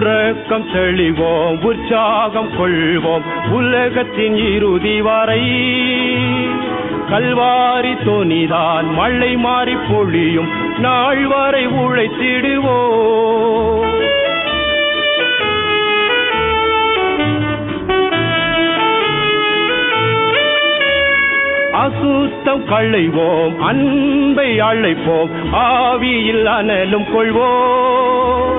உறக்கம் தெளிவோம், உற்சாகம் கொள்வோம் உலகத்தின் இறுதி வரை. கல்வாரி தொனிதான் மழை மாறி பொழியும் நாள் வரை உழைத்திடுவோம். அசுத்தம் களைவோம், அன்பை அழைப்போம், ஆவியில் அனலும் கொள்வோம்.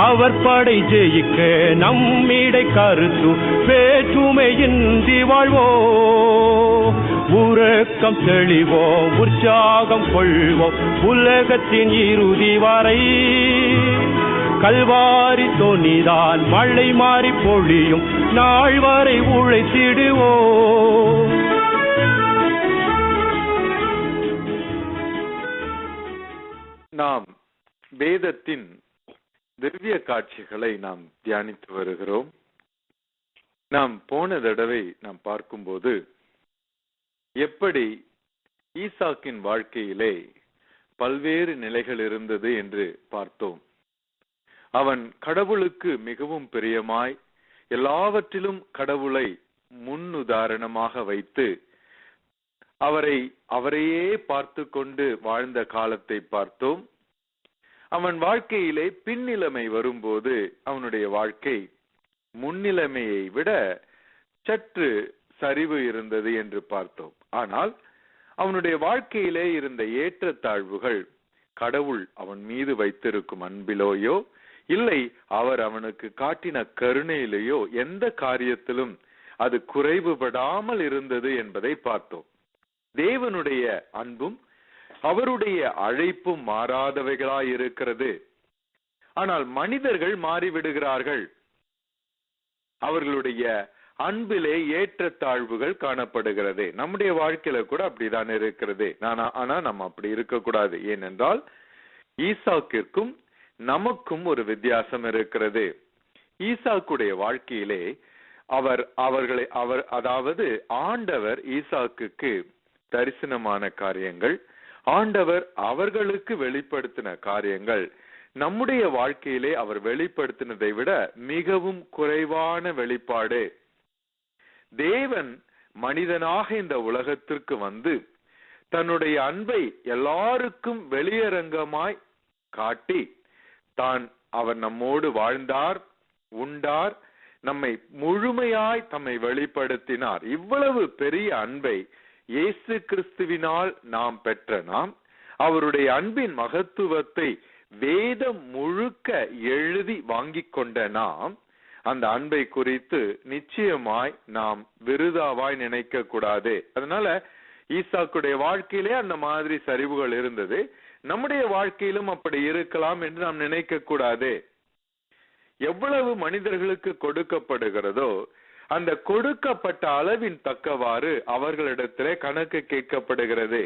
அவர் படை ஜெயிக்க நம்மிடை கருத்து வேற்றுமையின்றி வாழ்வோம். உறக்கம் தெளிவோம், உற்சாகம் கொள்வோம் உலகத்தின் இறுதி வரை. கல்வாரி தொனிதான் மழை மாறி பொழியும் நாள் வரை உழைத்திடுவோம். நாம் வேதத்தின் திவ்ய காட்சிகளை நாம் தியானித்து வருகிறோம். நாம் போன தடவை நாம் பார்க்கும்போது எப்படி ஈசாக்கின் வாழ்க்கையிலே பல்வேறு நிலைகள் இருந்தது என்று பார்த்தோம். அவன் கடவுளுக்கு மிகவும் பிரியமாய் எல்லாவற்றிலும் கடவுளை முன்னுதாரணமாக வைத்து அவரையே பார்த்து கொண்டு வாழ்ந்த காலத்தை பார்த்தோம். அவன் வாழ்க்கையிலே பின்னிலைமை வரும்போது அவனுடைய வாழ்க்கை முன்னிலைமையை விட சற்று சரிவு இருந்தது என்று பார்த்தோம். ஆனால் அவனுடைய வாழ்க்கையிலே இருந்த ஏற்றத்தாழ்வுகள் கடவுள் அவன் மீது வைத்திருக்கும் அன்பிலோயோ இல்லை அவர் அவனுக்கு காட்டின கருணையிலேயோ எந்த காரியத்திலும் அது குறைவுபடாமல் இருந்தது என்பதை பார்த்தோம். தேவனுடைய அன்பும் அவருடைய அழைப்பும் மாறாதவைகளாய் இருக்கிறது. ஆனால் மனிதர்கள் மாறிவிடுகிறார்கள். அவர்களுடைய அன்பிலே ஏற்றத்தாழ்வுகள் காணப்படுகிறது. நம்முடைய வாழ்க்கையில கூட அப்படிதான் இருக்கிறது. ஆனா நம்ம அப்படி இருக்கக்கூடாது. ஏனென்றால் ஈசாக்கிற்கும் நமக்கும் ஒரு வித்தியாசம் இருக்கிறது. ஈசாக்குடைய வாழ்க்கையிலே அதாவது ஆண்டவர் ஈசாக்குக்கு தரிசனமான காரியங்கள், ஆண்டவர் அவர்களுக்கு வெளிப்படுத்தின காரியங்கள் நம்முடைய வாழ்க்கையிலே அவர் வெளிப்படுத்தினதை விட மிகவும் குறைவான வெளிப்பாடு. தேவன் மனிதனாக இந்த உலகத்திற்கு வந்து தன்னுடைய அன்பை எல்லாருக்கும் வெளியரங்கமாய் காட்டி அவர் நம்மோடு வாழ்ந்தார், உண்டார், நம்மை முழுமையாய் தம்மை வெளிப்படுத்தினார். இவ்வளவு பெரிய அன்பை இயேசு கிறிஸ்துவினால் நாம் பெற்ற நாம் அவருடைய அன்பின் மகத்துவத்தை வேதம் முழுக்க எழுதி வாங்கிக் கொண்ட நாம் அந்த அன்பை குறித்து நிச்சயமாய் நாம் விருதாவாய் நினைக்க கூடாது. அதனால ஈசாக்குடைய வாழ்க்கையிலே அந்த மாதிரி சரிவுகள் இருந்தது. நம்முடைய வாழ்க்கையிலும் அப்படி இருக்கலாம் என்று நாம் நினைக்க கூடாது. எவ்வளவு மனிதர்களுக்கு கொடுக்கப்படுகிறதோ அந்த கொடுக்கப்பட்ட அளவின் தக்கவாறு அவர்களிடத்திலே கணக்கு கேட்கப்படுகிறது.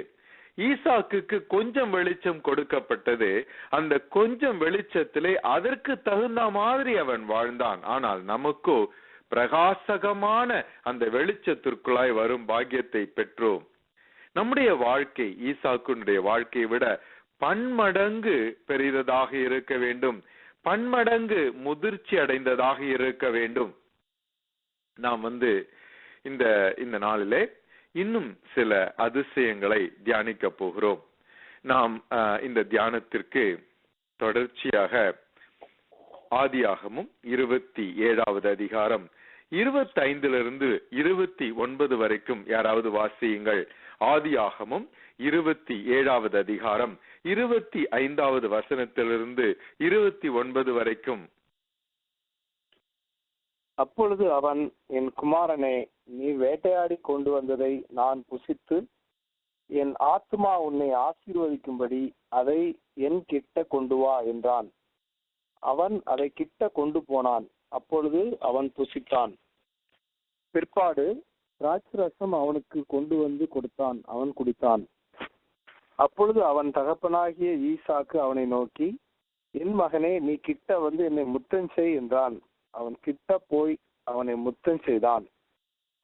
ஈசாக்குக்கு கொஞ்சம் வெளிச்சம் கொடுக்கப்பட்டது. அந்த கொஞ்சம் வெளிச்சத்திலே அதற்கு தகுந்த மாதிரி அவன் வாழ்ந்தான். ஆனால் நமக்கோ பிரகாசகமான அந்த வெளிச்சத்திற்குள்ளாய் வரும் பாக்கியத்தை பெற்றோம். நம்முடைய வாழ்க்கை ஈசாக்குடைய வாழ்க்கையை விட பன்மடங்கு பெரிதாக இருக்க வேண்டும், பன்மடங்கு முதிர்ச்சி அடைந்ததாக இருக்க வேண்டும். நாம் இந்த நாளிலே இன்னும் சில அதிசயங்களை தியானிக்க போகிறோம். நாம் இந்த தியானத்திற்கு தொடர்ச்சியாக ஆதியாகமும் 27வது அதிகாரம் 25 29 வரைக்கும் யாராவது வாசியுங்கள். ஆதியாகமும் 27வது அதிகாரம் 25வது வசனத்திலிருந்து 29 வரைக்கும். அப்பொழுது அவன், என் குமாரனே, நீ வேட்டையாடி கொண்டு வந்ததை நான் புசித்து என் ஆத்மா உன்னை ஆசீர்வதிக்கும்படி அதை என் கிட்ட கொண்டு வா என்றான். அவன் அதை கிட்ட கொண்டு போனான். அப்பொழுது அவன் புசித்தான். பிற்பாடு திராட்சரசம் அவனுக்கு கொண்டு வந்து கொடுத்தான். அவன் குடித்தான். அப்பொழுது அவன் தகப்பனாகிய ஈசாக்கு அவனை நோக்கி, என் மகனே, நீ கிட்ட வந்து என்னை முத்தம் செய் என்றான். அவன் கிட்ட போய் அவனை முத்தம் செய்தான்.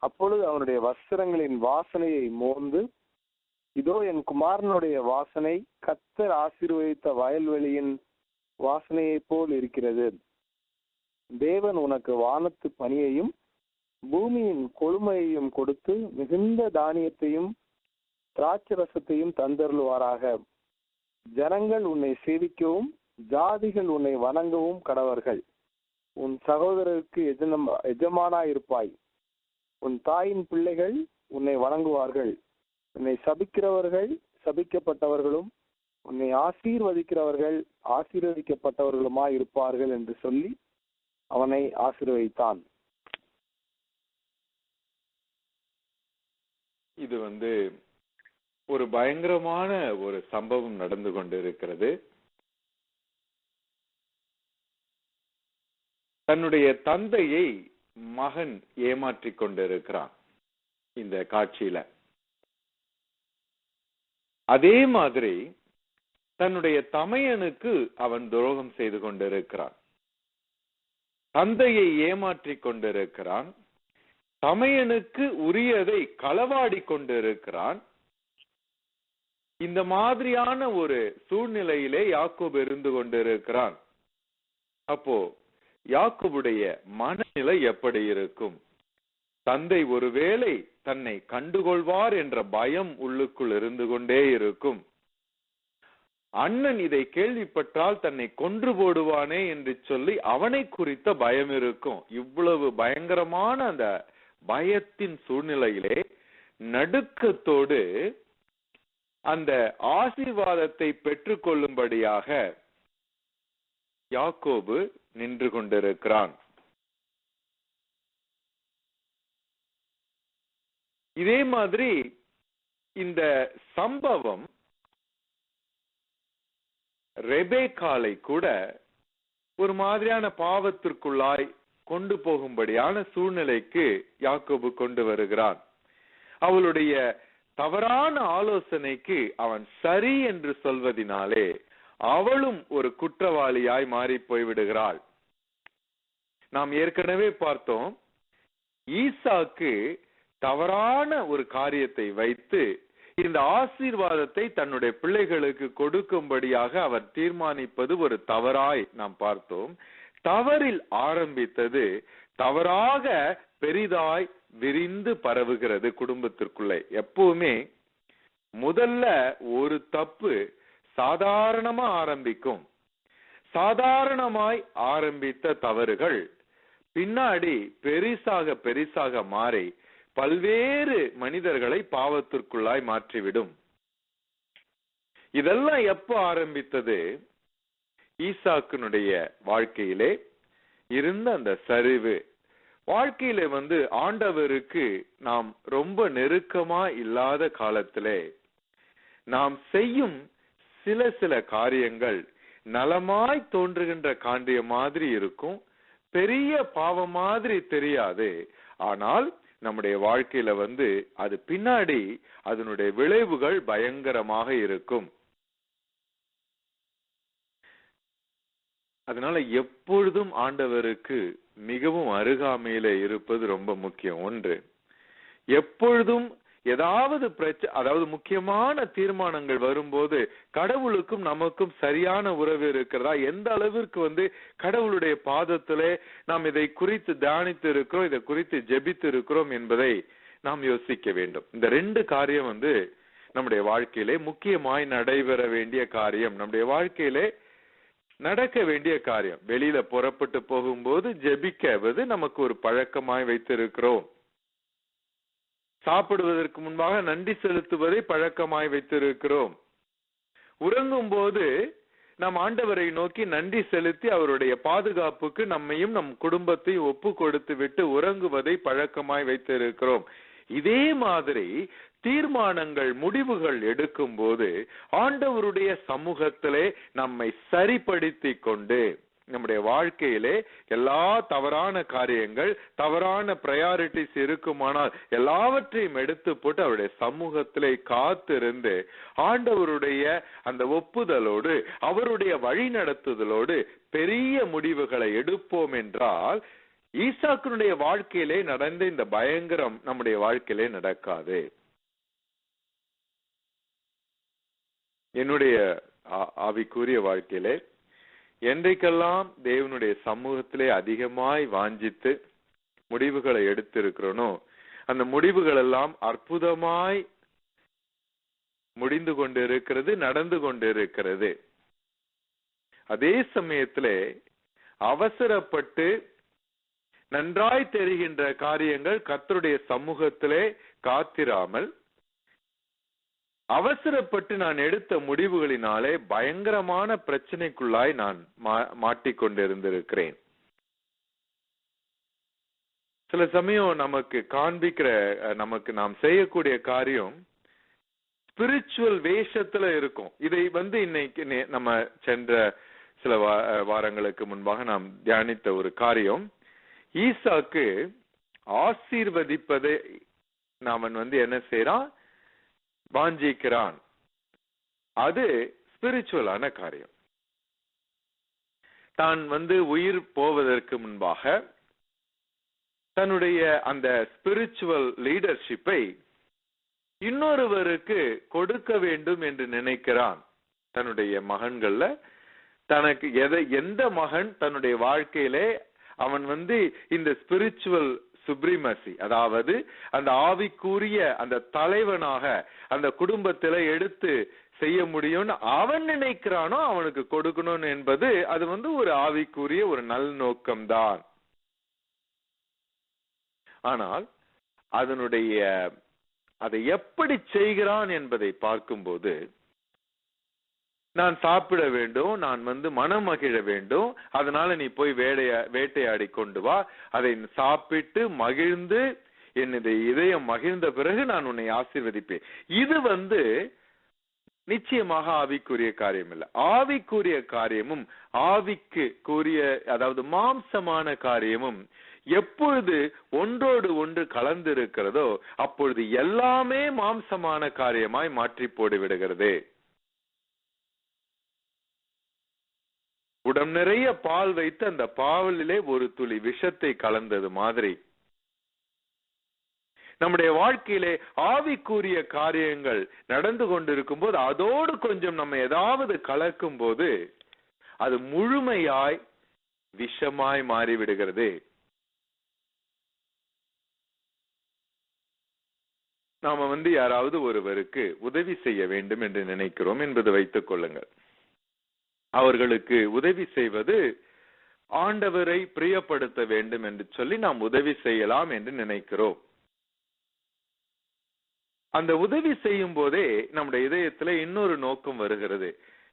அப்பொழுது அவனுடைய வஸ்திரங்களின் வாசனையை மோந்து, இதோ என் குமாரனுடைய வாசனை கர்த்தர் ஆசீர்வதித்த வயல்வெளியின் வாசனையை போல் இருக்கிறது. தேவன் உனக்கு வானத்து பனியையும் பூமியின் கொழுமையையும் கொடுத்து மிகுந்த தானியத்தையும் திராட்சரசத்தையும் தந்தருளுவாராக. ஜனங்கள் உன்னை சேவிக்கவும் ஜாதிகள் உன்னை வணங்கவும் கடவர்கள். உன் சகோதரருக்கு எஜமானாயிருப்பாய். உன் தாயின் பிள்ளைகள் உன்னை வணங்குவார்கள். உன்னை சபிக்கிறவர்கள் சபிக்கப்பட்டவர்களும் உன்னை ஆசீர்வதிக்கிறவர்கள் ஆசீர்வதிக்கப்பட்டவர்களுமாய் இருப்பார்கள் என்று சொல்லி அவனை ஆசீர்வதித்தான். இது ஒரு பயங்கரமான ஒரு சம்பவம் நடந்து கொண்டிருக்கிறது. தன்னுடைய தந்தையை மகன் ஏமாற்றிக் கொண்டிருக்கிறான் இந்த காட்சியில. அதே மாதிரி தன்னுடைய தமையனுக்கு அவன் துரோகம் செய்து கொண்டிருக்கிறான். தந்தையை ஏமாற்றிக் கொண்டிருக்கிறான். தமையனுக்கு உரியதை களவாடி கொண்டிருக்கிறான். இந்த மாதிரியான ஒரு சூழ்நிலையிலே யாக்கோபு இருந்து கொண்டிருக்கிறான். அப்போ யாக்கோபுடைய மனநிலை எப்படி இருக்கும்? தந்தை ஒருவேளை தன்னை கண்டுகொள்வார் என்ற பயம் உள்ளுக்குள் இருந்து கொண்டே இருக்கும். அண்ணன் இதை கேள்விப்பட்டால் தன்னை கொன்று போடுவானே என்று சொல்லி அவனை குறித்த பயம் இருக்கும். இவ்வளவு பயங்கரமான அந்த பயத்தின் சூழ்நிலையிலே நடுக்கத்தோடு அந்த ஆசீர்வாதத்தை பெற்றுக் கொள்ளும்படியாக யாக்கோபு நின்று கொண்டிருக்கிறான். இதே மாதிரி இந்த சம்பவம் ரெபேக்காலை கூட ஒரு மாதிரியான பாவத்திற்குள்ளாய் கொண்டு போகும்படியான சூழ்நிலைக்கு யாக்கோபு கொண்டு வருகிறான். அவளுடைய தவறான ஆலோசனைக்கு அவன் சரி என்று சொல்வதினாலே அவளும் ஒரு குற்றவாளியாய் மாறி போய்விடுகிறாள். நாம் ஏற்கனவே பார்த்தோம், ஈசாக்கு தவறான ஒரு காரியத்தை வைத்து இந்த ஆசீர்வாதத்தை தன்னுடைய பிள்ளைகளுக்கு கொடுக்கும்படியாக அவர் தீர்மானிப்பது ஒரு தவறாய் நாம் பார்த்தோம். தவறில் ஆரம்பித்தது தவறாக பெரிதாய் விரிந்து பரவுகிறது குடும்பத்திற்குள்ளே. எப்பவுமே முதல்ல ஒரு தப்பு சாதாரணமா ஆரம்பிக்கும். சாதாரணமாய் ஆரம்பித்த தவறுகள் பின்னாடி பெரிசாக பெரிசாக மாறி பல்வேறு மனிதர்களை பாவத்திற்குள்ளாய் மாற்றிவிடும். இதெல்லாம் எப்ப ஆரம்பித்தது? ஈசாக்கினுடைய வாழ்க்கையிலே இருந்த அந்த சரிவு. வாழ்க்கையில ஆண்டவருக்கு நாம் ரொம்ப நெருக்கமா இல்லாத காலத்திலே நாம் செய்யும் சில காரியங்கள் நலமாய் தோன்றுகின்ற காரியம் மாதிரி இருக்கும். பெரிய பாவம் மாதிரி தெரியாது. ஆனால் நம்முடைய வாழ்க்கையில அது பின்னாடி அதனுடைய விளைவுகள் பயங்கரமாக இருக்கும். அதனால எப்பொழுதும் ஆண்டவருக்கு மிகவும் அருகாமையில இருப்பது ரொம்ப முக்கியம். ஒன்று, எப்பொழுதும் ஏதாவது அதாவது முக்கியமான தீர்மானங்கள் வரும்போது கடவுளுக்கும் நமக்கும் சரியான உறவு இருக்கிறதா, எந்த அளவிற்கு கடவுளுடைய பாதத்திலே நாம் இதை குறித்து தியானித்து இருக்கிறோம், இதை குறித்து ஜெபித்து இருக்கிறோம் என்பதை நாம் யோசிக்க வேண்டும். இந்த ரெண்டு காரியம் நம்முடைய வாழ்க்கையிலே முக்கியமாய் நடைபெற வேண்டிய காரியம், நம்முடைய வாழ்க்கையிலே நடக்க வேண்டிய காரியம். வெளியில புறப்பட்டு போகும்போது ஜெபிக்கிறது நமக்கு ஒரு பழக்கமாய் வைத்திருக்கிறோம். சாப்பிடுவதற்கு முன்பாக நன்றி செலுத்துவதை பழக்கமாய் வைத்திருக்கிறோம். உறங்கும் போது நாம் ஆண்டவரை நோக்கி நன்றி செலுத்தி அவருடைய பாதுகாப்புக்கு நம்மையும் நம் குடும்பத்தையும் ஒப்பு கொடுத்து விட்டு உறங்குவதை பழக்கமாய் வைத்திருக்கிறோம். இதே மாதிரி தீர்மானங்கள் முடிவுகள் எடுக்கும் போது ஆண்டவருடைய சமூகத்திலே நம்மை சரிப்படுத்தி கொண்டு நம்முடைய வாழ்க்கையிலே எல்லா தவறான காரியங்கள் தவறான பிரையாரிட்டிஸ் இருக்குமானால் எல்லாவற்றையும் எடுத்து போட்டு அவருடைய சமூகத்திலே காத்திருந்து ஆண்டவருடைய அந்த ஒப்புதலோடு அவருடைய வழி நடத்துதலோடு பெரிய முடிவுகளை எடுப்போம் என்றால் ஈசாக்கினுடைய வாழ்க்கையிலே நடந்த இந்த பயங்கரம் நம்முடைய வாழ்க்கையிலே நடக்காது. என்னுடைய ஆவிக்குரிய வாழ்க்கையிலே என்றைக்கெல்லாம் தேவனுடைய சமூகத்திலே அதிகமாய் வாஞ்சித்து முடிவுகளை எடுத்திருக்கிறோனோ அந்த முடிவுகள் எல்லாம் அற்புதமாய் முடிந்து கொண்டிருக்கிறது, நடந்து கொண்டிருக்கிறது. அதே சமயத்திலே அவசரப்பட்டு நன்றாய் தெரிகின்ற காரியங்கள் கர்த்தருடைய சமூகத்திலே காத்திராமல் அவசரப்பட்டு நான் எடுத்த முடிவுகளினாலே பயங்கரமான பிரச்சனைக்குள்ளாய் நான் மாட்டிக்கொண்டிருந்திருக்கிறேன். சில சமயம் நமக்கு காண்பிக்கிற நாம் செய்யக்கூடிய காரியம் ஸ்பிரிச்சுவல் வேஷத்துல இருக்கும். இதை இன்னைக்கு நம்ம சென்ற சில வாரங்களுக்கு முன்பாக நாம் தியானித்த ஒரு காரியம், ஈசாக்கு ஆசீர்வதிப்பதை அவன் என்ன செய்யறான், வாஞ்சிக்கிறான். அது ஸ்பிரிச்சுவலான காரியம். தான் உயிர் போவதற்கு முன்பாக தன்னுடைய அந்த ஸ்பிரிச்சுவல் லீடர்ஷிப்பை இன்னொருவருக்கு கொடுக்க வேண்டும் என்று நினைக்கிறான். தன்னுடைய மகன்கள்ல தனக்கு எந்த மகன் தன்னுடைய வாழ்க்கையிலே அவன் இந்த ஸ்பிரிச்சுவல் சுப்ரீமசி, அதாவது அந்த ஆவிக்குரிய அந்த தலைவனாக அந்த குடும்பத்தில எடுத்து செய்ய முடியும்னு அவன் நினைக்கிறானோ அவனுக்கு கொடுக்கணும் என்பது அது ஒரு ஆவிக்குரிய ஒரு நல் நோக்கம்தான். ஆனால் அதை எப்படி செய்கிறான் என்பதை பார்க்கும்போது, நான் சாப்பிட வேண்டும், நான் மனம் மகிழ வேண்டும், அதனால நீ போய் வேட்டையாடி கொண்டு வா, அதை சாப்பிட்டு மகிழ்ந்து என்னுடைய இதயம் மகிழ்ந்த பிறகு நான் உன்னை ஆசீர்வதிப்பேன். இது நிச்சயமாக ஆவிக்குரிய காரியம் இல்லை. ஆவிக்குரிய காரியமும் ஆவிக்கு கூறிய, அதாவது மாம்சமான காரியமும் எப்பொழுது ஒன்றோடு ஒன்று கலந்து இருக்கிறதோ அப்பொழுது எல்லாமே மாம்சமான காரியமாய் மாற்றி போடு விடுகிறது. உடம் நிறைய பால் வைத்து அந்த பாலிலே ஒரு துளி விஷத்தை கலந்தது மாதிரி நம்முடைய வாழ்க்கையிலே ஆவிக்குரிய காரியங்கள் நடந்து கொண்டிருக்கும் போது அதோடு கொஞ்சம் நம்ம ஏதாவது கலக்கும் போது அது முழுமையாய் விஷமாய் மாறிவிடுகிறது. நாம யாராவது ஒருவருக்கு உதவி செய்ய வேண்டும் என்று நினைக்கிறோம் என்பது வைத்துக் கொள்ளுங்கள். அவர்களுக்கு உதவி செய்வது ஆண்டவரை பிரியப்படுத்த வேண்டும் என்று சொல்லி நாம் உதவி செய்யலாம் என்று நினைக்கிறோம். அந்த உதவி செய்யும் போதே நம்முடைய இதயத்துல இன்னொரு நோக்கம் வருகிறது.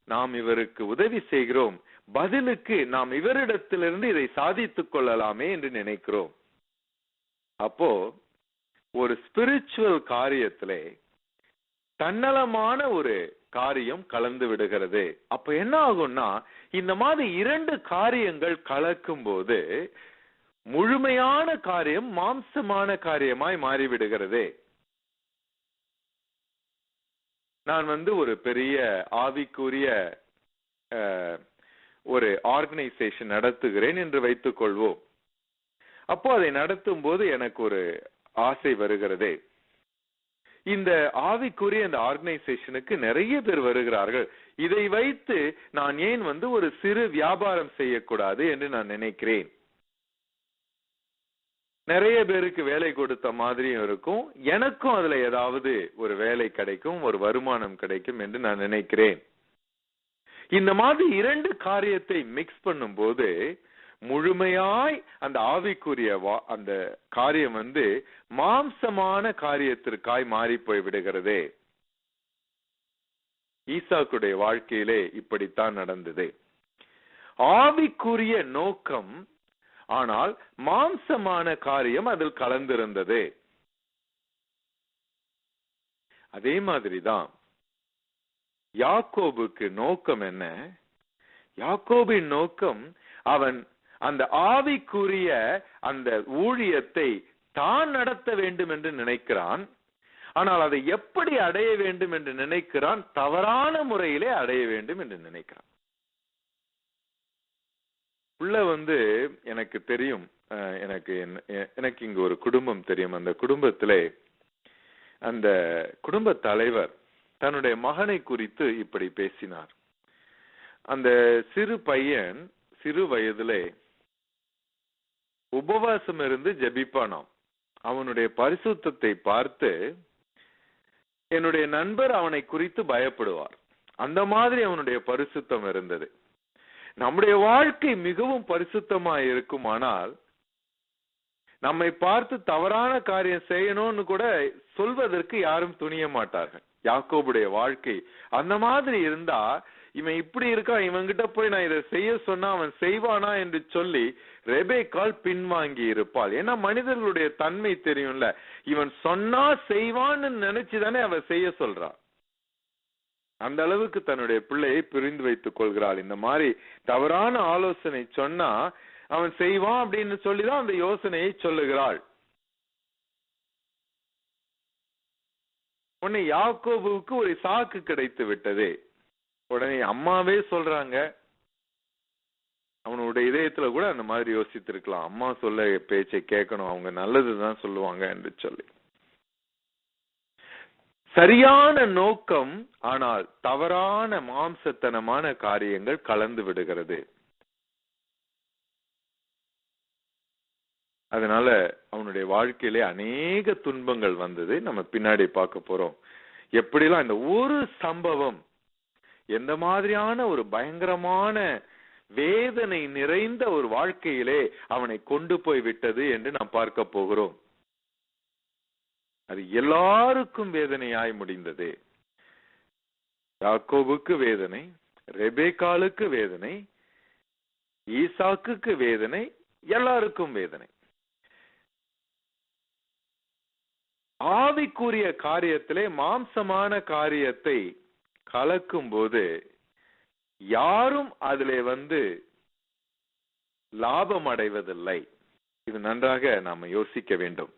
நாம் இவருக்கு உதவி செய்கிறோம், பதிலுக்கு நாம் இவரிடத்திலிருந்து இதை சாதித்துக் கொள்ளலாமே என்று நினைக்கிறோம். அப்போ ஒரு ஸ்பிரிச்சுவல் காரியத்திலே தன்னலமான ஒரு காரியம் கலந்து விடுகிறது. அப்ப என்ன ஆகும்னா, இந்த மாதிரி இரண்டு காரியங்கள் கலக்கும் போது முழுமையான காரியம் மாம்சமான காரியமாய் மாறிவிடுகிறது. நான் ஒரு பெரிய ஆவிக்குரிய ஒரு ஆர்கனைசேஷன் நடத்துகிறேன் என்று வைத்துக் கொள்வோம். அப்போ அதை நடத்தும் போது எனக்கு ஒரு ஆசை வருகிறதே, இந்த ஆவிக்குரிய இந்த ஆர்கனைசேஷனுக்கு நிறைய பேர் வருகிறார்கள், இதை வைத்து நான் ஏன் ஒரு சிறு வியாபாரம் செய்யக்கூடாது என்று நான் நினைக்கிறேன். நிறைய பேருக்கு வேலை கொடுத்த மாதிரியும் இருக்கும், எனக்கும் அதுல ஏதாவது ஒரு வேலை கிடைக்கும், ஒரு வருமானம் கிடைக்கும் என்று நான் நினைக்கிறேன். இந்த மாதிரி இரண்டு காரியத்தை மிக்ஸ் பண்ணும் போது முழுமையாய் அந்த ஆவிக்குரிய அந்த காரியம் மாம்சமான காரியத்திற்காய் மாறி போய் விடுகிறது. ஈசாக்குடைய வாழ்க்கையிலே இப்படித்தான் நடந்தது. ஆவிக்குரிய நோக்கம், ஆனால் மாம்சமான காரியம் அதில் கலந்திருந்தது. அதே மாதிரிதான் யாக்கோபுக்கு நோக்கம் என்ன? யாக்கோபின் நோக்கம், அவன் அந்த ஆவிக்குரிய அந்த ஊழியத்தை தான் நடத்த வேண்டும் என்று நினைக்கிறான். ஆனால் அதை எப்படி அடைய வேண்டும் என்று நினைக்கிறான்? தவறான முறையிலே அடைய வேண்டும் என்று நினைக்கிறான். உள்ள எனக்கு தெரியும், எனக்கு இங்க ஒரு குடும்பம் தெரியும். அந்த குடும்பத்திலே அந்த குடும்ப தலைவர் தன்னுடைய மகனை குறித்து இப்படி பேசினார். அந்த சிறு பையன் சிறு வயதிலே உபவாசம் இருந்து ஜெபிப்பானாம். அவனுடைய பரிசுத்தத்தை பார்த்து என்னுடைய நண்பர் அவனை குறித்து பயப்படுவார். அந்த மாதிரி அவனுடைய பரிசுத்தம் இருந்தது. நம்முடைய வாழ்க்கை மிகவும் பரிசுத்தமாய் இருக்குமானால் நம்மை பார்த்து தவறான காரியம் செய்யணும்னு கூட சொல்வதற்கு யாரும் துணிய மாட்டார்கள். யாக்கோபுடைய வாழ்க்கை அந்த மாதிரி இருந்தா, இவன் இப்படி இருக்கான், இவன்கிட்ட போய் நான் இதை செய்ய சொன்னா அவன் செய்வானா என்று சொல்லி ரெபேக்காள் பின்வாங்கி இருப்பாள். ஏன்னா மனிதர்களுடைய தன்மை தெரியும்ல, இவன் சொன்னா செய்வான்னு நினைச்சுதானே அவன் செய்ய சொல்றான். அந்த அளவுக்கு தன்னுடைய பிள்ளையை பிரிந்து வைத்துக் கொள்கிறாள். இந்த மாதிரி தவறான ஆலோசனை சொன்னா அவன் செய்வான் அப்படின்னு சொல்லிதான் அந்த யோசனையை சொல்லுகிறாள். உடனே யாக்கோபுவுக்கு ஒரு சாக்கு கிடைத்து விட்டது. உடனே அம்மாவே சொல்றாங்க, அவனுடைய இதயத்துல கூட அந்த மாதிரி யோசித்திருக்கலாம், அம்மா சொல்ல பேச்சை கேட்கணும், அவங்க நல்லதுதான் சொல்லுவாங்க என்று சொல்லி. சரியான நோக்கம், ஆனால் தவறான மாம்சத்தனமான காரியங்கள் கலந்து விடுகிறது. அதனால அவனுடைய வாழ்க்கையிலே அநேக துன்பங்கள் வந்தது. நம்ம பின்னாடி பார்க்க போறோம். எப்படிலாம் இந்த ஒரு சம்பவம் எந்த மாதிரியான ஒரு பயங்கரமான வேதனை நிறைந்த ஒரு வாழ்க்கையிலே அவனை கொண்டு போய் விட்டது என்று நாம் பார்க்க போகிறோம். அது எல்லாருக்கும் வேதனையாய் முடிந்தது. யாக்கோபுக்கு வேதனை, ரெபேக்காளுக்கு வேதனை, ஈசாக்குக்கு வேதனை, எல்லாருக்கும் வேதனை. ஆவிக்குரிய காரியத்திலே மாம்சமான காரியத்தை கலக்கும் போது யாரும் அதிலே லாபம் அடைவதில்லை. இது நன்றாக நாம யோசிக்க வேண்டும்.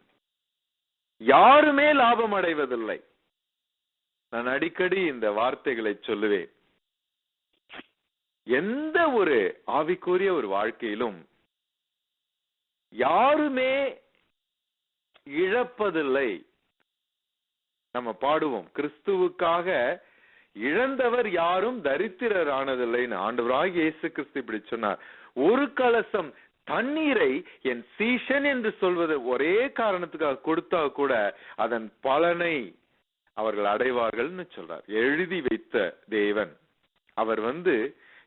யாருமே லாபம் அடைவதில்லை. நான் அடிக்கடி இந்த வார்த்தைகளை சொல்லுவேன். எந்த ஒரு ஆவிக்குரிய ஒரு வாழ்க்கையிலும் யாருமே இழப்பதில்லை. நம்ம பாடுவோம், கிறிஸ்துவுக்காக இழந்தவர் யாரும் தரித்திரர் ஆனதில்லைன்னு ஆண்டவராகிய இயேசு கிறிஸ்து இப்படி சொன்னார். ஒரு கலசம் தண்ணீரை என் சீஷன் என்று சொல்வது ஒரே காரணத்துக்காக கொடுத்தா கூட அதன் பலனை அவர்கள் அடைவார்கள்னு சொல்றார். எழுதி வைத்த தேவன் அவர்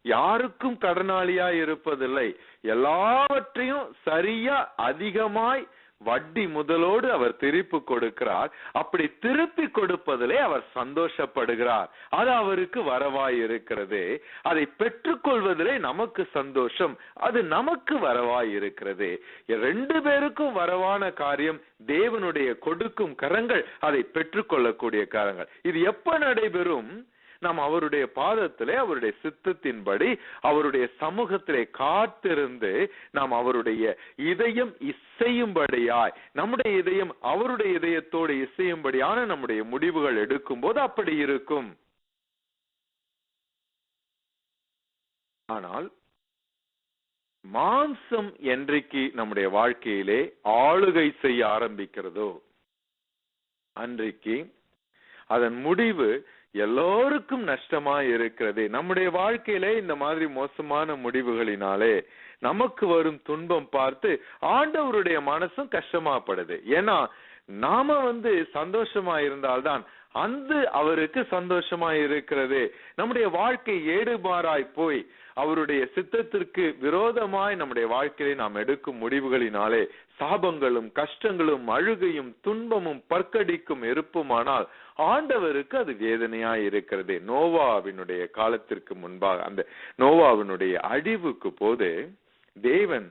யாருக்கும் கடனாளியாய் இருப்பதில்லை. எல்லாவற்றையும் சரியா அதிகமாய் வட்டி முதலோடு அவர் திருப்பி கொடுக்கிறார். அப்படி திருப்பி கொடுப்பதிலே அவர் சந்தோஷப்படுகிறார். அது அவருக்கு வரவாய் இருக்கிறது. அதை பெற்றுக்கொள்வதிலே நமக்கு சந்தோஷம், அது நமக்கு வரவாய் இருக்கிறது. ரெண்டு பேருக்கும் வரவான காரியம் தேவனுடைய கொடுக்கும் கரங்கள், அதை பெற்றுக்கொள்ளக்கூடிய கரங்கள். இது எப்ப நடைபெறும்? நாம் அவருடைய பாதத்திலே அவருடைய சித்தத்தின்படி அவருடைய சமூகத்திலே காத்திருந்து நாம் அவருடைய இதயம் இசையும்படியாய், நம்முடைய இதயம் அவருடைய இதயத்தோடு இசையும்படியான நம்முடைய முடிவுகள் எடுக்கும் போது அப்படி இருக்கும். ஆனால் மாம்சம் என்றைக்கு நம்முடைய வாழ்க்கையிலே ஆளுகை செய்ய ஆரம்பிக்கிறதோ அன்றைக்கு அதன் முடிவு எல்லோருக்கும் நஷ்டமா இருக்கிறது. நம்முடைய வாழ்க்கையிலே இந்த மாதிரி மோசமான முடிவுகளினாலே நமக்கு வரும் துன்பம் பார்த்து ஆண்டவருடைய மனசும் கஷ்டமாப்படுது. ஏன்னா நாம சந்தோஷமா இருந்தால்தான் அந்த அவருக்கு சந்தோஷமா இருக்கிறது. நம்முடைய வாழ்க்கை ஏடுமாறாய் போய் அவருடைய சித்தத்திற்கு விரோதமாய் நம்முடைய வாழ்க்கையை நாம் எடுக்கும் முடிவுகளினாலே சாபங்களும் கஷ்டங்களும் அழுகையும் துன்பமும் பற்கடிக்கும் இருப்புமானால் ஆண்டவருக்கு அது வேதனையாய் இருக்கிறது. நோவாவினுடைய காலத்திற்கு முன்பாக, அந்த நோவாவினுடைய அழிவுக்கு போது தேவன்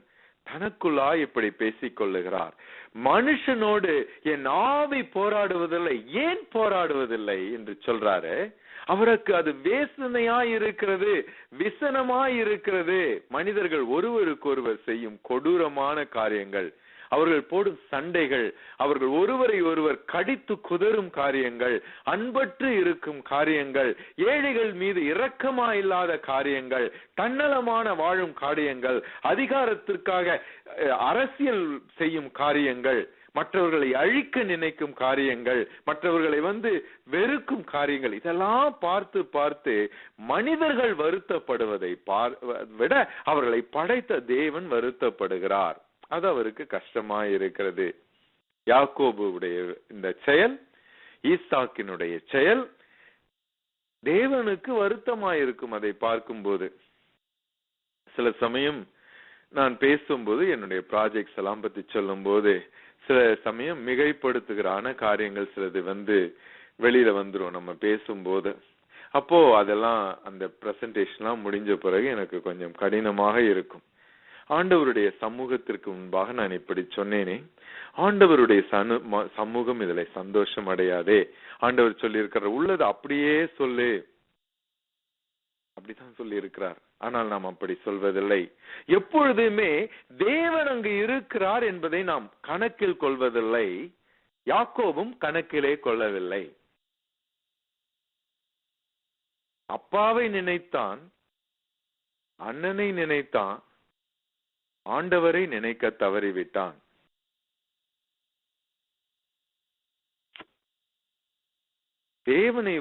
தனக்குள்ளாய் இப்படி பேசிக் கொள்ளுகிறார். மனுஷனோடு என் ஆவி போராடுவதில்லை. ஏன் போராடுவதில்லை என்று சொல்றாரு. அவருக்கு அது வேசனையாய் இருக்கிறது, விசனமாய் இருக்கிறது. மனிதர்கள் ஒருவருக்கு ஒருவர் செய்யும் கொடூரமான காரியங்கள், அவர்கள் போடும் சண்டைகள், அவர்கள் ஒருவரை ஒருவர் கடித்து குதறும் காரியங்கள், அன்பற்று இருக்கும் காரியங்கள், ஏழைகள் மீது இரக்கமாயில்லாத காரியங்கள், தன்னலமான வாழும் காரியங்கள், அதிகாரத்திற்காக அரசியல் செய்யும் காரியங்கள், மற்றவர்களை அழிக்க நினைக்கும் காரியங்கள், மற்றவர்களை வெறுக்கும் காரியங்கள், இதெல்லாம் பார்த்து பார்த்து மனிதர்கள் வருத்தப்படுவதை விட அவர்களை படைத்த தேவன் வருத்தப்படுகிறார். அது அவருக்கு கஷ்டமாயிருக்கிறது. யாக்கோபுடைய இந்த செயல், ஈசாக்கினுடைய செயல் தேவனுக்கு வருத்தமாயிருக்கும். அதை பார்க்கும்போது சில சமயம் நான் பேசும்போது, என்னுடைய ப்ராஜெக்ட்ஸ் எல்லாம் பத்தி சொல்லும் போது, சில சமயம் மிகைப்படுத்துகிறான காரியங்கள் சிலது வெளியில வந்துரும் நம்ம பேசும்போது. அப்போ அதெல்லாம் அந்த பிரசன்டேஷன்லாம் முடிஞ்ச பிறகு எனக்கு கொஞ்சம் கடினமாக இருக்கும். ஆண்டவருடைய சமூகத்திற்கு முன்பாக நான் இப்படி சொன்னேனே, ஆண்டவருடைய சமூகம் இதுல சந்தோஷம் அடையாதே. ஆண்டவர் சொல்லி இருக்கிற உள்ளது அப்படியே சொல்லு, அப்படித்தான் சொல்லி இருக்கிறார். ஆனால் நாம் அப்படி சொல்வதில்லை. எப்பொழுதுமே தேவன் அங்கு இருக்கிறார் என்பதை நாம் கணக்கில் கொள்வதில்லை. யாக்கோபும் கணக்கிலே கொள்ளவில்லை. அப்பாவை நினைத்தான், அண்ணனை நினைத்தான், ஆண்டவரை நினைக்க தவறிவிட்டான். தேவனை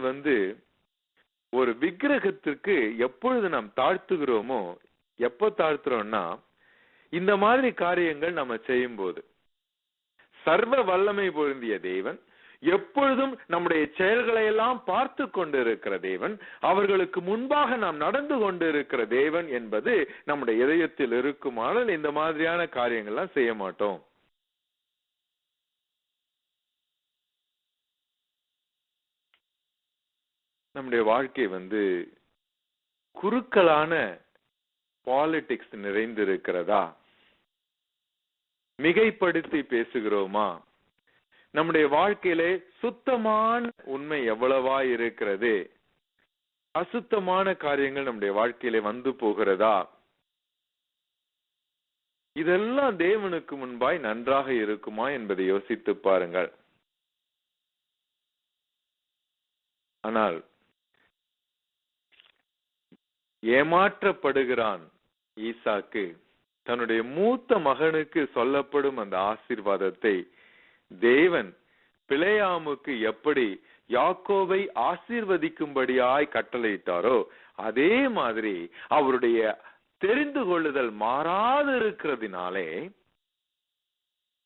ஒரு விக்கிரகத்திற்கு எப்பொழுது நாம் தாழ்த்துகிறோமோ, எப்ப தாழ்த்துறோம்னா இந்த மாதிரி காரியங்கள் நம்ம செய்யும் போது. சர்வ வல்லமை பொருந்திய தேவன், எப்பொழுதும் நம்முடைய செயல்களை எல்லாம் பார்த்து கொண்டிருக்கிற தேவன், அவர்களுக்கு முன்பாக நாம் நடந்து கொண்டிருக்கிற தேவன் என்பது நம்முடைய இதயத்தில் இருக்குமானால் இந்த மாதிரியான காரியங்கள்லாம் செய்ய மாட்டோம். நம்முடைய வாழ்க்கை குறுக்கலான பாலிடிக்ஸ் நிறைந்திருக்கிறதா? மிகைப்படுத்தி பேசுகிறோமா? நம்முடைய வாழ்க்கையிலே சுத்தமான உண்மை எவ்வளவா இருக்கிறது? அசுத்தமான காரியங்கள் நம்முடைய வாழ்க்கையிலே போகிறதா? இதெல்லாம் தேவனுக்கு முன்பாய் நன்றாக இருக்குமா என்பதை யோசித்து பாருங்கள். ஆனால் ஏமாற்றப்படுகிறான் ஈசாக்கு. தன்னுடைய மூத்த மகனுக்கு சொல்லப்படும் அந்த ஆசீர்வாதத்தை தேவன் பிலேயாமுக்கு எப்படி யாக்கோபை ஆசீர்வதிக்கும்படியாய் கட்டளையிட்டாரோ, அதே மாதிரி அவருடைய தெரிந்து கொள்ளுதல் மாறாது இருக்கிறதுனாலே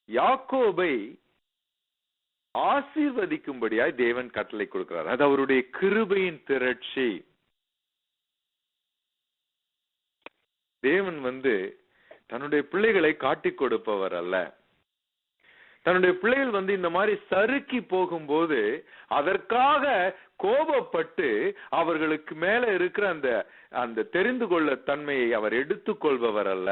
யாக்கோபை ஆசீர்வதிக்கும்படியாய் தேவன் கட்டளை கொடுக்கிறார். அது அவருடைய கிருபையின் திரட்சி. தேவன் தன்னுடைய பிள்ளைகளை காட்டிக் கொடுப்பவர் அல்ல. தன்னுடைய பிள்ளைகள் இந்த மாதிரி சறுக்கி போகும்போது அதற்காக கோபப்பட்டு அவர்களுக்கு மேல இருக்கிற அந்த தெரிந்து கொள்ள தன்மையை அவர் எடுத்துக்கொள்பவர் அல்ல.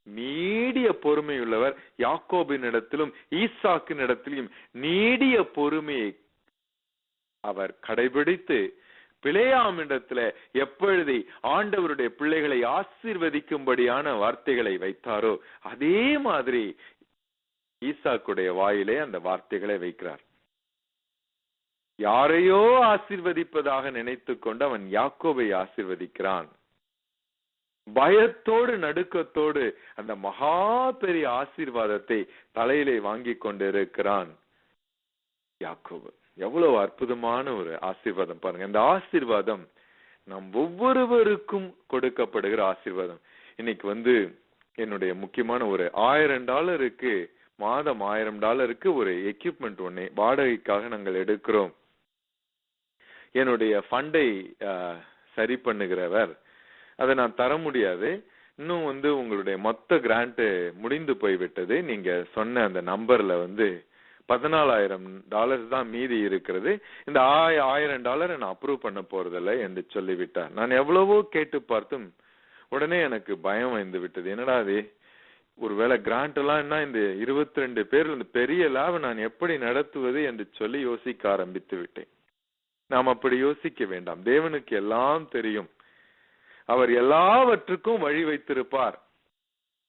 நீடிய பொறுமையுள்ளவர். யாக்கோபின் இடத்திலும் ஈசாக்கின் இடத்திலும் நீடிய பொறுமையை அவர் கடைபிடித்து பிலேயாமிடத்துல எப்பொழுது ஆண்டவருடைய பிள்ளைகளை ஆசீர்வதிக்கும்படியான வார்த்தைகளை வைத்தாரோ, அதே மாதிரி ஈசாக்குடைய வாயிலே அந்த வார்த்தைகளை வைக்கிறார். யாரையோ ஆசீர்வதிப்பதாக நினைத்துக் கொண்டு அவன் யாக்கோபை ஆசீர்வதிக்கிறான். பயத்தோடு நடுக்கத்தோடு அந்த மகா பெரிய ஆசீர்வாதத்தை தலையிலே வாங்கி கொண்டிருக்கிறான் யாக்கோபு. எவ்வளவு அற்புதமான ஒரு ஆசீர்வாதம் பாருங்க. இந்த ஆசீர்வாதம் நம் ஒவ்வொருவருக்கும் கொடுக்கப்படுகிற ஆசீர்வாதம். இன்னைக்கு என்னுடைய முக்கியமான ஒரு $1000 மாதம் $1000 ஒரு எக்யூப்மெண்ட் ஒண்ணு வாடகைக்காக நாங்கள் எடுக்கிறோம். என்னுடைய ஃபண்டை சரி பண்ணுகிறவர் அதை நான் தர முடியாது, இன்னும் உங்களுடைய மொத்த கிராண்ட் முடிந்து போய்விட்டது, நீங்க சொன்ன அந்த நம்பர்ல $14,000 தான் மீதி இருக்கிறது, இந்த $1,000 நான் அப்ரூவ் பண்ண போறதில்லை என்று சொல்லிவிட்டார். நான் எவ்வளவோ கேட்டு பார்த்தும் உடனே எனக்கு பயம் வந்து விட்டது. என்னடா அது, ஒருவேளை கிராண்ட் எல்லாம் என்ன, இந்த 22 பேர் இந்த பெரிய லாபம் நான் எப்படி நடத்துவது என்று சொல்லி யோசிக்க ஆரம்பித்து விட்டேன். நாம் அப்படி யோசிக்க வேண்டாம். தேவனுக்கு எல்லாம் தெரியும். அவர் எல்லாவற்றுக்கும் வழி வைத்திருப்பார்.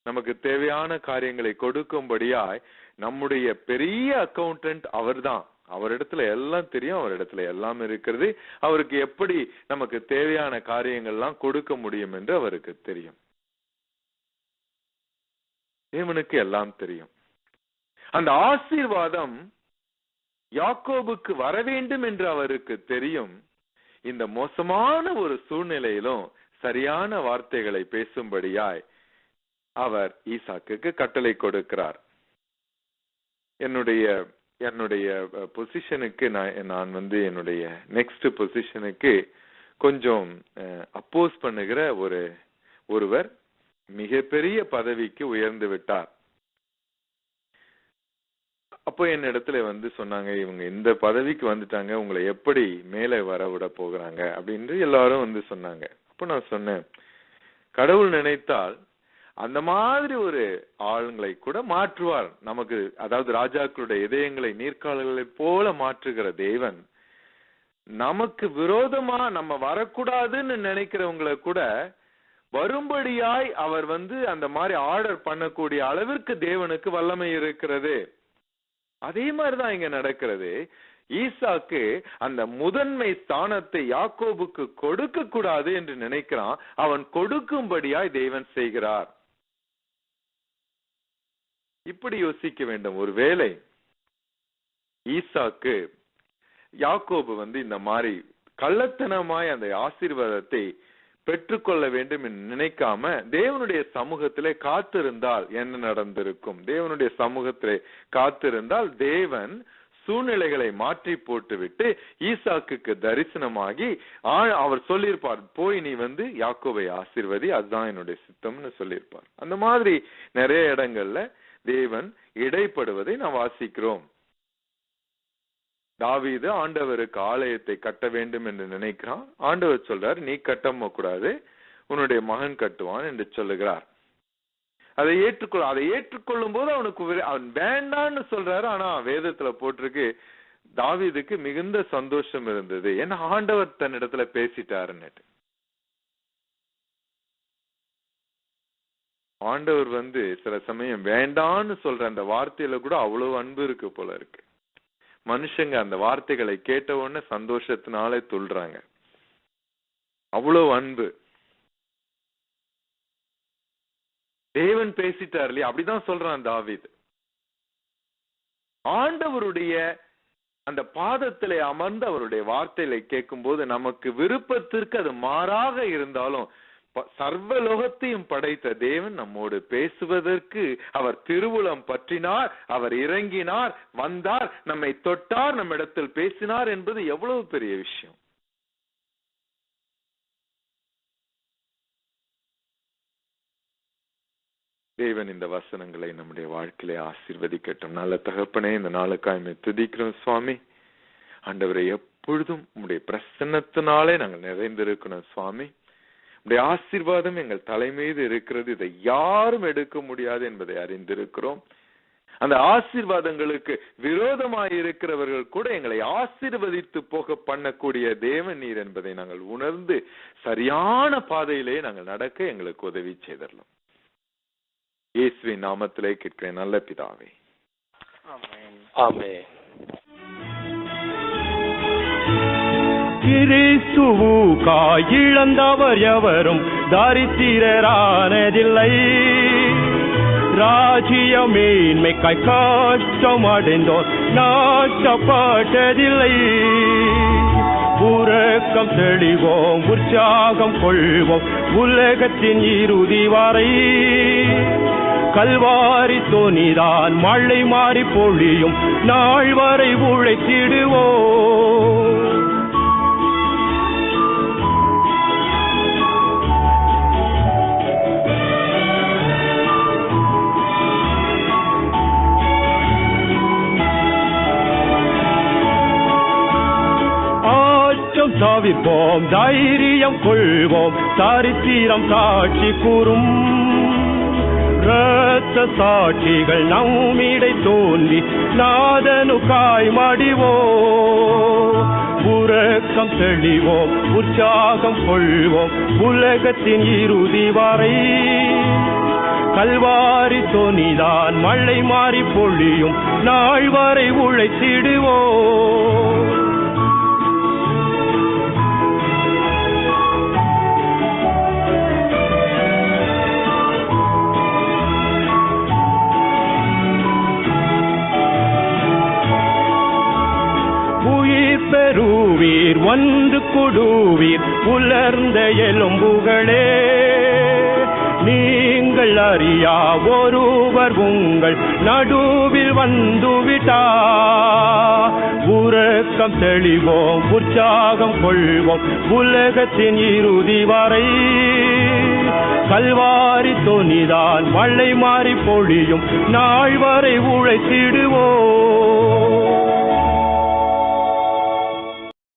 நமக்கு தேவையான காரியங்களை கொடுக்கும்படியாய் நம்முடைய பெரிய அக்கௌண்டன்ட் அவர்தான். அவரிடத்துல எல்லாம் தெரியும், அவரிடத்துல எல்லாம் இருக்கிறது. அவருக்கு எப்படி நமக்கு தேவையான காரியங்கள்லாம் கொடுக்க முடியும் என்று அவருக்கு தெரியும். தேவனுக்கு எல்லாம் தெரியும். அந்த ஆசீர்வாதம் யாக்கோபுக்கு வர வேண்டும் என்று அவருக்கு தெரியும். இந்த மோசமான ஒரு சூழ்நிலையிலும் சரியான வார்த்தைகளை பேசும்படியாய் அவர் ஈசாக்குக்கு கட்டளை கொடுக்கிறார். என்னுடைய பொசிஷனுக்கு நான் என்னுடைய நெக்ஸ்ட் பொசிஷனுக்கு கொஞ்சம் அப்போஸ் பண்ணுகிற ஒருவர் மிகப்பெரிய பதவிக்கு உயர்ந்து விட்டார். அப்போ என்னிடத்துல சொன்னாங்க, இவங்க இந்த பதவிக்கு வந்துட்டாங்க, உங்களை எப்படி மேலே வர விட போகிறாங்க அப்படின்னு எல்லாரும் சொன்னாங்க. அப்போ நான் சொன்னேன், கடவுள் நினைத்தால் அந்த மாதிரி ஒரு ஆளுங்களை கூட மாற்றுவார். நமக்கு, அதாவது ராஜாக்களுடைய இதயங்களை நீர்க்கால்களை போல மாற்றுகிற தேவன், நமக்கு விரோதமா நம்ம வரக்கூடாதுன்னு நினைக்கிறவங்களை கூட வரும்படியாய் அவர் அந்த மாதிரி ஆர்டர் பண்ணக்கூடிய அளவிற்கு தேவனுக்கு வல்லமை இருக்கிறது. அதே மாதிரிதான் இங்க நடக்கிறது. ஈசாக்கு அந்த முதன்மை ஸ்தானத்தை யாக்கோபுக்கு கொடுக்க கூடாது என்று நினைக்கிறான். அவன் கொடுக்கும்படியாய் தேவன் செய்கிறார். இப்படி யோசிக்க வேண்டும். ஒருவேளை ஈசாக்கு யாக்கோபு இந்த மாதிரி கள்ளத்தனமாய் அந்த ஆசீர்வாதத்தை பெற்றுக்கொள்ள வேண்டும் என்று நினைக்காம தேவனுடைய சமூகத்திலே காத்திருந்தால் என்ன நடந்திருக்கும்? தேவனுடைய சமூகத்திலே காத்திருந்தால் தேவன் சூழ்நிலைகளை மாற்றி போட்டுவிட்டு ஈசாக்குக்கு தரிசனமாகி அவர் சொல்லியிருப்பார், போய் நீ யாக்கோபை ஆசீர்வதி, அதுதான் என்னுடைய சித்தம்னு சொல்லியிருப்பார். அந்த மாதிரி நிறைய இடங்கள்ல தேவன் இடைப்படுவதை நாம் வாசிக்கிறோம். தாவீது ஆண்டவருக்கு ஆலயத்தை கட்ட வேண்டும் என்று நினைக்கிறான். ஆண்டவர் சொல்றார், நீ கட்ட கூடாது, உன்னுடைய மகன் கட்டுவான் என்று சொல்லுகிறார். அதை ஏற்றுக்கொள்ளும் போது அவன் வேண்டான்னு சொல்றாரு. ஆனா வேதத்துல போட்டிருக்கு, தாவீதுக்கு மிகுந்த சந்தோஷம் இருந்தது, ஏன்னா ஆண்டவர் தன்னிடத்துல பேசிட்டாருன்னு. ஆண்டவர் சில சமயம் வேண்டான்னு சொல்ற அந்த வார்த்தையில கூட அவ்வளவு அன்பு இருக்கு போல இருக்கு. மனுஷங்க அந்த வார்த்தைகளை கேட்ட உடனே சந்தோஷத்தினாலே துள்றாங்க. அவ்வளவு அன்பு. தேவன் பேசிட்டார் இல்லையா, அப்படிதான் சொல்றான் தாவீது. ஆண்டவருடைய அந்த பாதத்திலே அமர்ந்து அவருடைய வார்த்தைகளை கேட்கும் போது நமக்கு விருப்பத்திற்கு அது மாறாக இருந்தாலும் சர்வலோகத்தையும் படைத்த தேவன் நம்மோடு பேசுவதற்கு அவர் திருவுளம் பற்றினார், அவர் இறங்கினார், வந்தார், நம்மை தொட்டார், நம்ம இடத்தில் பேசினார் என்பது எவ்வளவு பெரிய விஷயம். தேவன் இந்த வசனங்களை நம்முடைய வாழ்க்கையிலே ஆசீர்வதிக்கட்டும். நல்ல தகப்பனே, இந்த நாளுக்காய் துதிக்கிறோம் சுவாமி. ஆண்டவரை எப்பொழுதும் உம்முடைய பிரசன்னத்தினாலே நாங்கள் நிறைந்திருக்கணும் சுவாமி. உடைய ஆசீர்வாதம் எங்கள் தலைமீது இருக்கிறது, இதை யாரும் எடுக்க முடியாது என்பதை அறிந்திருக்கிறோம். அந்த ஆசீர்வாதங்களுக்கு விரோதமாய் இருக்கிறவர்கள் கூட எங்களை ஆசீர்வதித்து போக பண்ணக்கூடிய தேவன் நீர் என்பதை நாங்கள் உணர்ந்து சரியான பாதையிலே நாங்கள் நடக்க எங்களுக்கு உதவி செய்தரலாம். இயேசுவின் நாமத்திலே கேட்கிறேன் நல்ல பிதாவே, ஆமென். ஆமென். கிறிஸ்துவுக்காய் இழந்தவர் எவரும் தரித்திரரானதில்லை. ராஜ்ய மேன்மைக்காய் கஷ்டம் அடைந்தோர் நாட்டப்பட்டதில்லை. உறக்கம் தெளிவோம், உற்சாகம் கொள்வோம், உலகத்தின் இறுதி வரை. கல்வாரி தோனிதான் மழை மாறி பொழியும் நாள் வரை உழைத்திடுவோம். தவிர்ப்போம், தைரியம் கொள்வோம், சரித்திரம் சாட்சி கூறும். இரத்த சாட்சிகள் நம்மிடை தோன்றி நாதனுக்காய் மடிவோம். உறக்கம் தெளிவோம், உற்சாகம் கொள்வோம், உலகத்தின் இறுதி வரை. கல்வாரி தோனிதான் மழை மாறி பொழியும் நாள் வரை உழைத்திடுவோம். எழுவீர் வந்து கொடுவீர் உலர்ந்த எலும்புகளே. நீங்கள் அறியா ஒருவர் உங்கள் நடுவில் வந்துவிட்டார். உறக்கம் தெளிவோம், உற்சாகம் கொள்வோம், உலகத்தின் இறுதி வரை. கல்வாரி தொனிதான் மழை மாறி பொழியும் நாள் வரை உழைத்திடுவோம்.